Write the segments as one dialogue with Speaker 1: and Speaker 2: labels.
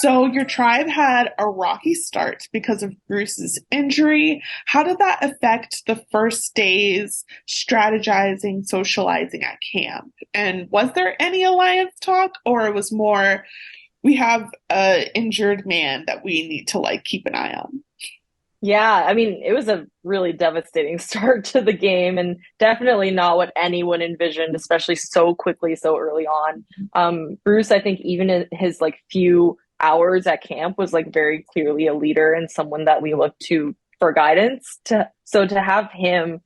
Speaker 1: So your tribe had a rocky start because of Bruce's injury. How did that affect the first days strategizing, socializing at camp? And was there any alliance talk, or it was more we have a injured man that we need to like keep an eye on?
Speaker 2: Yeah, I mean, it was a really devastating start to the game and definitely not what anyone envisioned, especially so quickly, so early on. Bruce, I think even in his like few hours at camp was like very clearly a leader and someone that we looked to for guidance. To have him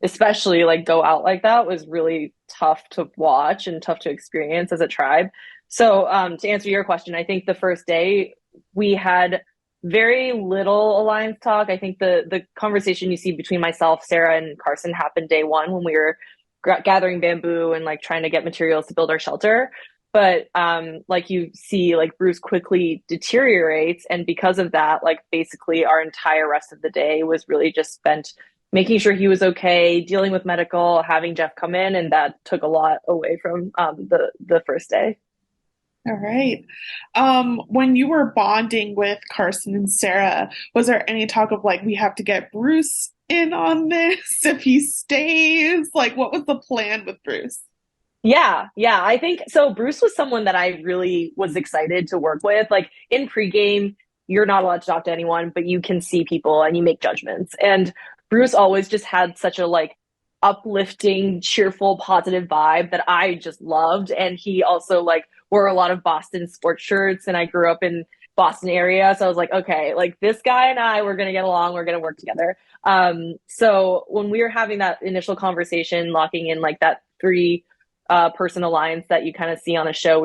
Speaker 2: especially like go out like that was really tough to watch and tough to experience as a tribe. So to answer your question, I think the first day we had very little alliance talk. I think the conversation you see between myself, Sarah, and Carson happened day one when we were gathering bamboo and like trying to get materials to build our shelter. But like you see, like Bruce quickly deteriorates, and because of that, like basically our entire rest of the day was really just spent making sure he was okay, dealing with medical, having Jeff come in, and that took a lot away from the first day.
Speaker 1: All right. When you were bonding with Carson and Sarah, was there any talk of like we have to get Bruce in on this if he stays? Like, what was the plan with Bruce?
Speaker 2: Yeah. I think so. Bruce was someone that I really was excited to work with. Like in pregame, you're not allowed to talk to anyone, but you can see people and you make judgments. And Bruce always just had such a like uplifting, cheerful, positive vibe that I just loved. And he also like wore a lot of Boston sports shirts, and I grew up in Boston area, so I was like, okay, like this guy and I, we're gonna get along, we're gonna work together. So when we were having that initial conversation, locking in like that three person alliance that you kind of see on a show,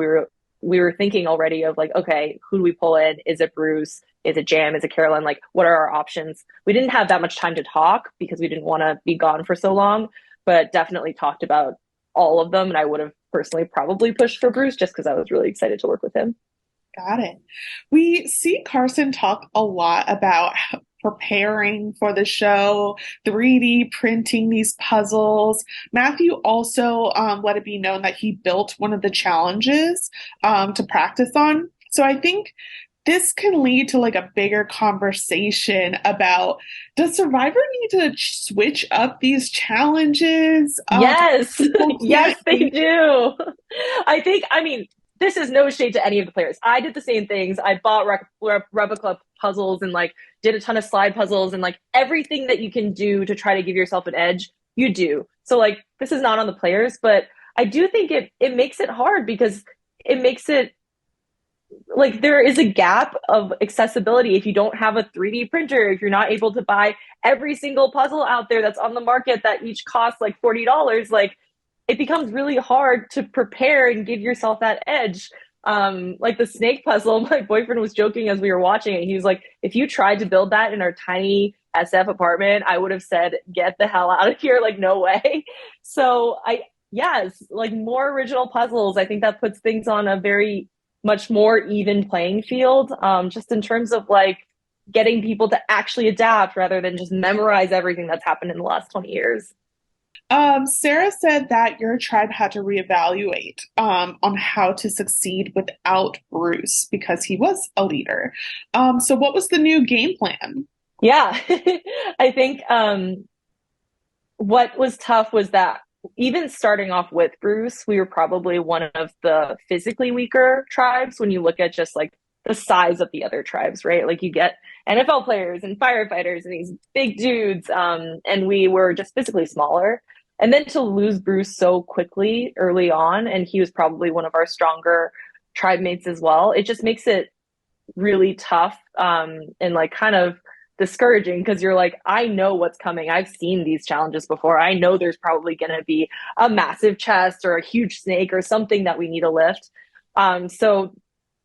Speaker 2: we were thinking already of like, okay, who do we pull in? Is it Bruce? Is it Jam? Is it Carolyn? Like, what are our options? We didn't have that much time to talk because we didn't want to be gone for so long, but definitely talked about all of them. And I would have personally probably pushed for Bruce just because I was really excited to work with him.
Speaker 1: Got it. We see Carson talk a lot about preparing for the show, 3D printing these puzzles. Matthew also let it be known that he built one of the challenges to practice on. So I think this can lead to like a bigger conversation about does Survivor need to switch up these challenges?
Speaker 2: Yes,
Speaker 1: People
Speaker 2: yes,
Speaker 1: can't.
Speaker 2: they do. I mean, this is no shade to any of the players. I did the same things. I bought replica puzzles and like did a ton of slide puzzles and like everything that you can do to try to give yourself an edge, you do. So like this is not on the players, but I do think it makes it hard because it makes it like there is a gap of accessibility if you don't have a 3D printer, if you're not able to buy every single puzzle out there that's on the market that each costs like $40, like it becomes really hard to prepare and give yourself that edge. Like the snake puzzle, my boyfriend was joking as we were watching it. He was like, if you tried to build that in our tiny SF apartment, I would have said, get the hell out of here. Like, no way. So yes, like more original puzzles. I think that puts things on a very much more even playing field, just in terms of like getting people to actually adapt rather than just memorize everything that's happened in the last 20 years.
Speaker 1: Sarah said that your tribe had to reevaluate on how to succeed without Bruce because he was a leader. So what was the new game plan?
Speaker 2: Yeah, I think what was tough was that even starting off with Bruce, we were probably one of the physically weaker tribes when you look at just like the size of the other tribes, right? Like you get NFL players and firefighters and these big dudes, and we were just physically smaller. And then to lose Bruce so quickly early on, and he was probably one of our stronger tribe mates as well, it just makes it really tough, and like kind of discouraging because you're like, I know what's coming. I've seen these challenges before. I know there's probably going to be a massive chest or a huge snake or something that we need to lift. So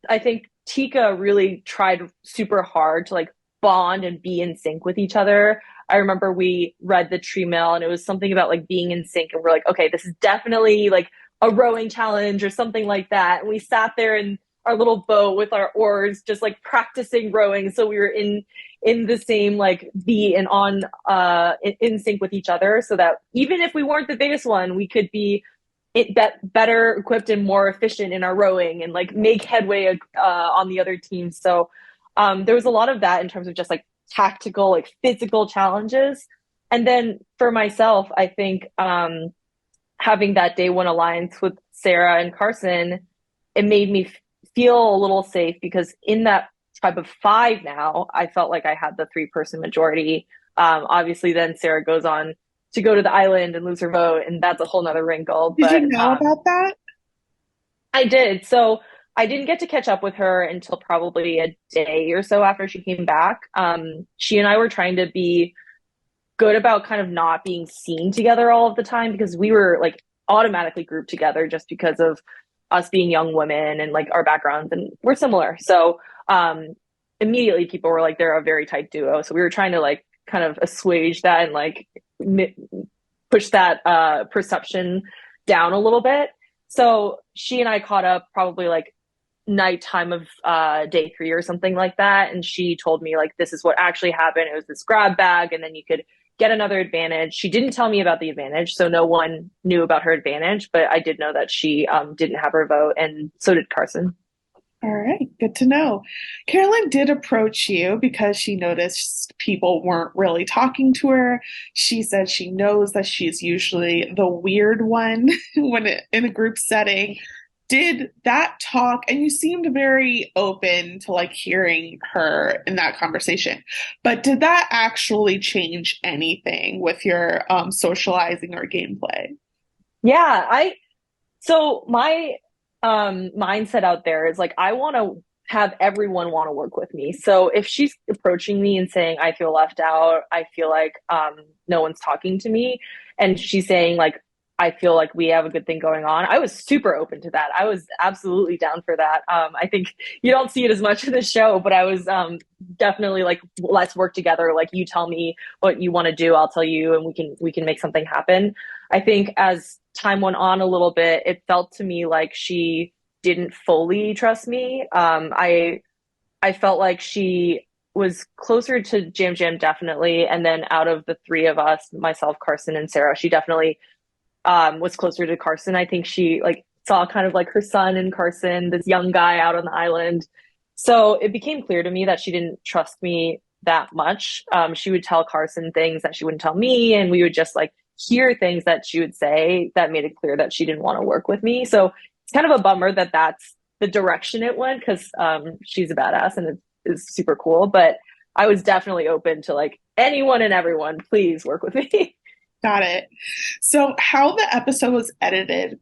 Speaker 2: I think Tika really tried super hard to like bond and be in sync with each other. I remember we read the tree mail and it was something about like being in sync, and we're like, okay, this is definitely like a rowing challenge or something like that. And we sat there in our little boat with our oars, just like practicing rowing. So we were in the same like beat and in sync with each other, so that even if we weren't the biggest one, we could be that better equipped and more efficient in our rowing and like make headway on the other team. So there was a lot of that in terms of just like tactical, like physical challenges. And then for myself, I think having that day one alliance with Sarah and Carson, it made me feel a little safe because in that tribe of five now, I felt like I had the three-person majority. Obviously, then Sarah goes on to go to the island and lose her vote, and that's a whole nother wrinkle.
Speaker 1: Did you
Speaker 2: But
Speaker 1: know about that?
Speaker 2: I did. So I didn't get to catch up with her until probably a day or so after she came back. She and I were trying to be good about kind of not being seen together all of the time because we were like automatically grouped together just because of us being young women and like our backgrounds and we're similar. So immediately people were like they're a very tight duo. So we were trying to like kind of assuage that and like push that perception down a little bit. So she and I caught up probably like nighttime of day three or something like that. And she told me like this is what actually happened. It was this grab bag, and then you could get another advantage. She didn't tell me about the advantage, so no one knew about her advantage, but I did know that she didn't have her vote, and so did Carson.
Speaker 1: All right, good to know. Carolyn did approach you because she noticed people weren't really talking to her. She said she knows that she's usually the weird one in a group setting. Did that talk, and you seemed very open to like hearing her in that conversation, but did that actually change anything with your socializing or gameplay?
Speaker 2: Yeah, I so my mindset out there is like I want to have everyone want to work with me. So if she's approaching me and saying I feel left out, I feel like no one's talking to me, and she's saying like I feel like we have a good thing going on. I was super open to that. I was absolutely down for that. I think you don't see it as much in the show, but I was definitely like, let's work together. Like you tell me what you want to do, I'll tell you, and we can make something happen. I think as time went on a little bit, it felt to me like she didn't fully trust me. I felt like she was closer to Jam Jam definitely, and then out of the three of us, myself, Carson, and Sarah, she definitely was closer to Carson. I think she like saw kind of like her son in Carson, this young guy out on the island. So it became clear to me that she didn't trust me that much. She would tell Carson things that she wouldn't tell me, and we would just like hear things that she would say that made it clear that she didn't want to work with me. So it's kind of a bummer that that's the direction it went because she's a badass and it is super cool. But I was definitely open to like anyone and everyone, please work with me.
Speaker 1: Got it. So, how the episode was edited,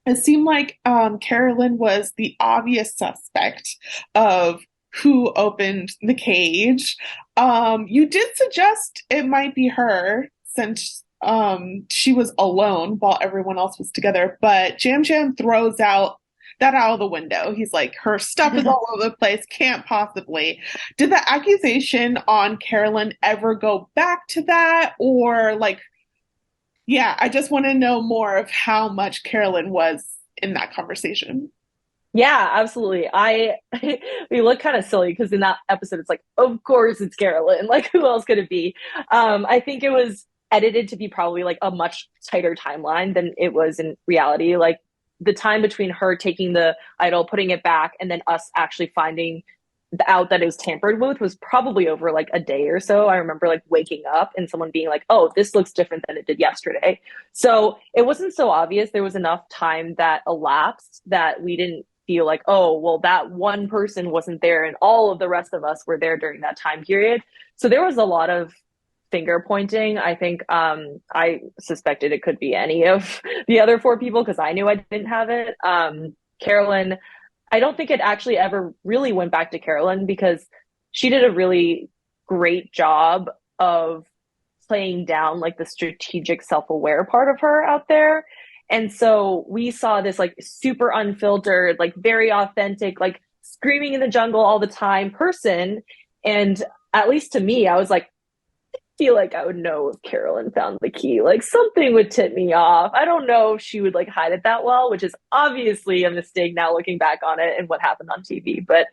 Speaker 1: it seemed like Carolyn was the obvious suspect of who opened the cage. You did suggest it might be her since she was alone while everyone else was together, but Jam Jam throws that out of the window. He's like, her stuff is all over the place, can't possibly. Did the accusation on Carolyn ever go back to that? Or like, yeah, I just want to know more of how much Carolyn was in that conversation.
Speaker 2: Yeah, absolutely. I we look kind of silly because in that episode it's like, of course it's Carolyn. Like who else could it be? I think it was edited to be probably like a much tighter timeline than it was in reality. Like the time between her taking the idol, putting it back, and then us actually finding out that it was tampered with was probably over like a day or so. I remember like waking up and someone being like, "Oh, this looks different than it did yesterday." So it wasn't so obvious. There was enough time that elapsed that we didn't feel like, "Oh, well, that one person wasn't there and all of the rest of us were there during that time period." So there was a lot of finger pointing. I think I suspected it could be any of the other four people because I knew I didn't have it. Carolyn, I don't think it actually ever really went back to Carolyn because she did a really great job of playing down like the strategic self-aware part of her out there. And so we saw this like super unfiltered, like very authentic, like screaming in the jungle all the time person. And at least to me, I was like, feel like I would know if Carolyn found the key. Like something would tip me off. I don't know if she would like hide it that well, which is obviously a mistake now looking back on it and what happened on TV. But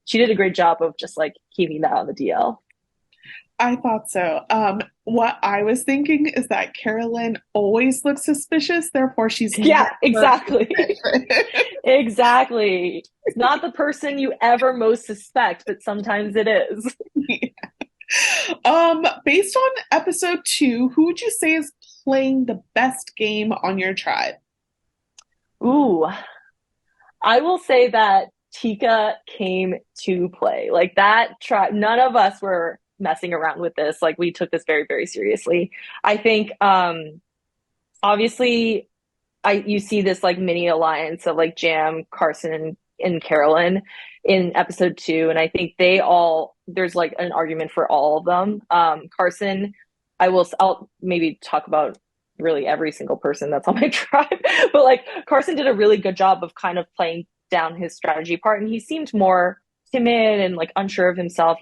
Speaker 2: she did a great job of just like keeping that on the DL.
Speaker 1: I thought so. What I was thinking is that Carolyn always looks suspicious, therefore she's
Speaker 2: Yeah,
Speaker 1: never
Speaker 2: exactly.
Speaker 1: suspicious.
Speaker 2: Exactly. It's not the person you ever most suspect, but sometimes it is.
Speaker 1: Based on episode 2, who would you say is playing the best game on your tribe?
Speaker 2: Ooh, I will say that Tika came to play. Like that try none of us were messing around with this. Like we took this very, very seriously. I think obviously I you see this like mini alliance of like Jam, Carson, and Carolyn in episode 2, and I think they all there's like an argument for all of them. Carson, I'll maybe talk about really every single person that's on my tribe, but like Carson did a really good job of kind of playing down his strategy part, and he seemed more timid and like unsure of himself.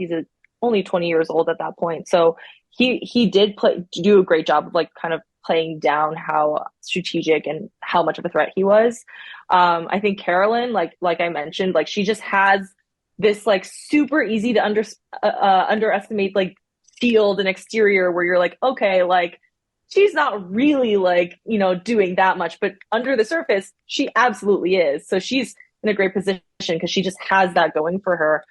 Speaker 2: Only 20 years old at that point, so he did do a great job of like kind of playing down how strategic and how much of a threat he was. I think Carolyn, like I mentioned, like she just has this like super easy to underestimate like shield and exterior where you're like, okay, like she's not really like doing that much, but under the surface, she absolutely is. So she's in a great position because she just has that going for her.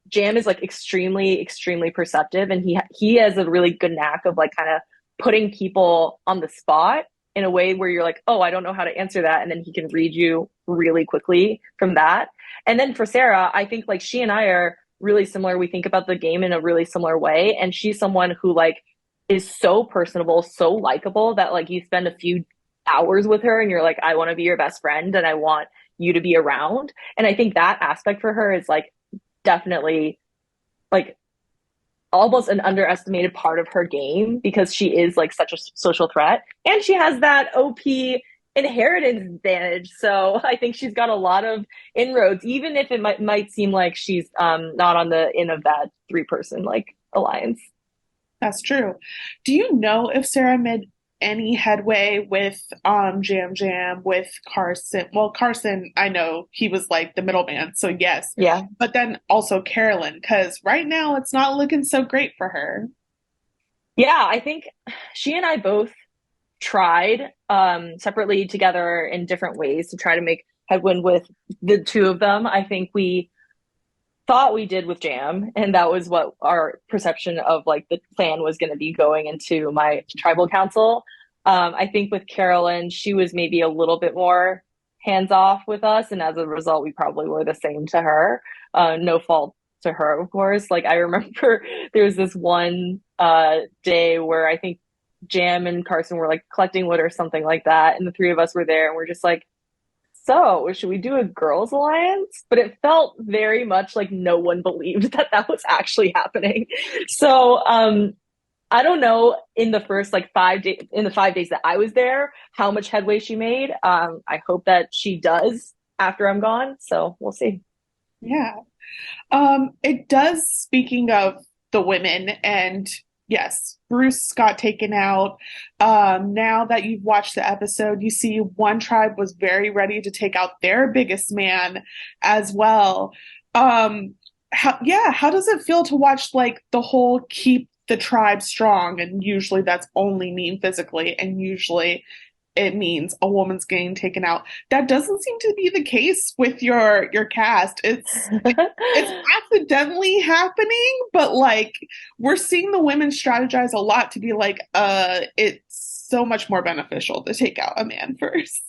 Speaker 2: Jam is like extremely, extremely perceptive, and he has a really good knack of like kind of putting people on the spot in a way where you're like, oh, I don't know how to answer that. And then he can read you really quickly from that. And then for Sarah, I think like she and I are really similar. We think about the game in a really similar way. And she's someone who like is so personable, so likable that like you spend a few hours with her and you're like, I want to be your best friend and I want you to be around. And I think that aspect for her is like definitely like almost an underestimated part of her game because she is like such a social threat and she has that OP inheritance advantage. So I think she's got a lot of inroads, even if it might seem like she's not on the end of that 3-person like alliance.
Speaker 1: That's true. Do you know if Sarah made any headway with Jam Jam with Carson? Well, Carson, I know he was like the middleman, so yes.
Speaker 2: Yeah.
Speaker 1: But then also Carolyn, because right now it's not looking so great for her.
Speaker 2: Yeah, I think she and I both tried separately together in different ways to try to make headwind with the two of them. I think we thought we did with Jam, and that was what our perception of like the plan was going to be going into my tribal council. I think with Carolyn, she was maybe a little bit more hands off with us, and as a result, we probably were the same to her. No fault to her, of course. Like I remember there was this one day where I think Jam and Carson were like collecting wood or something like that, and the three of us were there, and we're just like, so should we do a girls alliance? But it felt very much like no one believed that that was actually happening. So I don't know in the first like 5 days in the 5 days that I was there how much headway she made. I hope that she does after I'm gone. So we'll see.
Speaker 1: Yeah. It does, speaking of the women, and yes, Bruce got taken out. Now that you've watched the episode, you see one tribe was very ready to take out their biggest man as well. How does it feel to watch like the whole keep the tribe strong? And usually that's only mean physically, and usually it means a woman's getting taken out. That doesn't seem to be the case with your cast. It's accidentally happening, but like we're seeing the women strategize a lot to be like, it's so much more beneficial to take out a man first.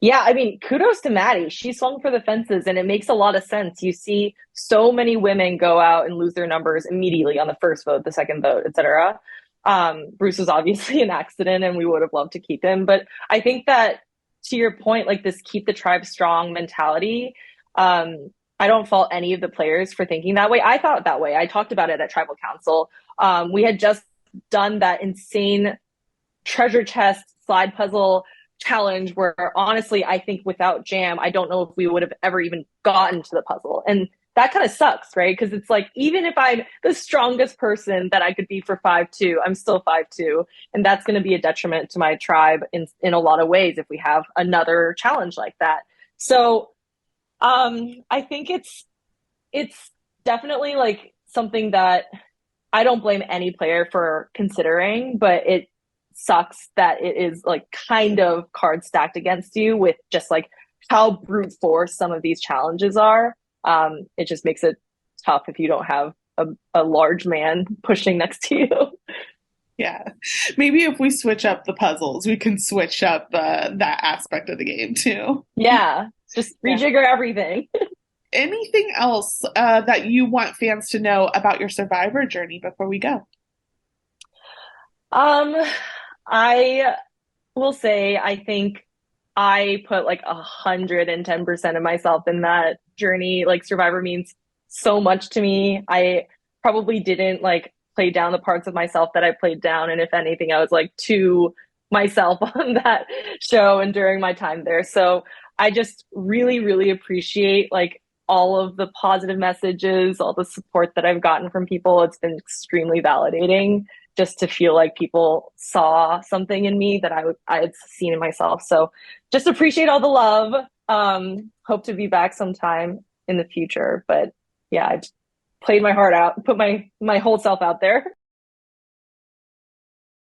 Speaker 2: Yeah, I mean, kudos to Maddie. She swung for the fences, and it makes a lot of sense. You see so many women go out and lose their numbers immediately on the first vote, the second vote, etc. Bruce was obviously an accident, and we would have loved to keep him. But I think that to your point, like this keep the tribe strong mentality, I don't fault any of the players for thinking that way. I thought that way. I talked about it at Tribal Council. We had just done that insane treasure chest slide puzzle challenge where honestly I think without Jam I don't know if we would have ever even gotten to the puzzle, and that kind of sucks, right? Because it's like even if I'm the strongest person that I could be for 5'2", I'm still 5'2", and that's going to be a detriment to my tribe in a lot of ways if we have another challenge like that. So I think it's definitely like something that I don't blame any player for considering, but it sucks that it is like kind of cards stacked against you with just like how brute force some of these challenges are. It just makes it tough if you don't have a large man pushing next to you.
Speaker 1: Yeah. Maybe if we switch up the puzzles, we can switch up that aspect of the game too.
Speaker 2: Yeah, just
Speaker 1: Yeah.
Speaker 2: rejigger everything.
Speaker 1: Anything else that you want fans to know about your survivor journey before we go?
Speaker 2: Um, I will say I think I put like 110% of myself in that journey. Like Survivor means so much to me. I probably didn't like play down the parts of myself that I played down. And if anything, I was like to myself on that show and during my time there. So I just really, really appreciate like all of the positive messages, all the support that I've gotten from people. It's been extremely validating just to feel like people saw something in me that I had seen in myself. So just appreciate all the love. Hope to be back sometime in the future. But yeah, I played my heart out, put my whole self out there.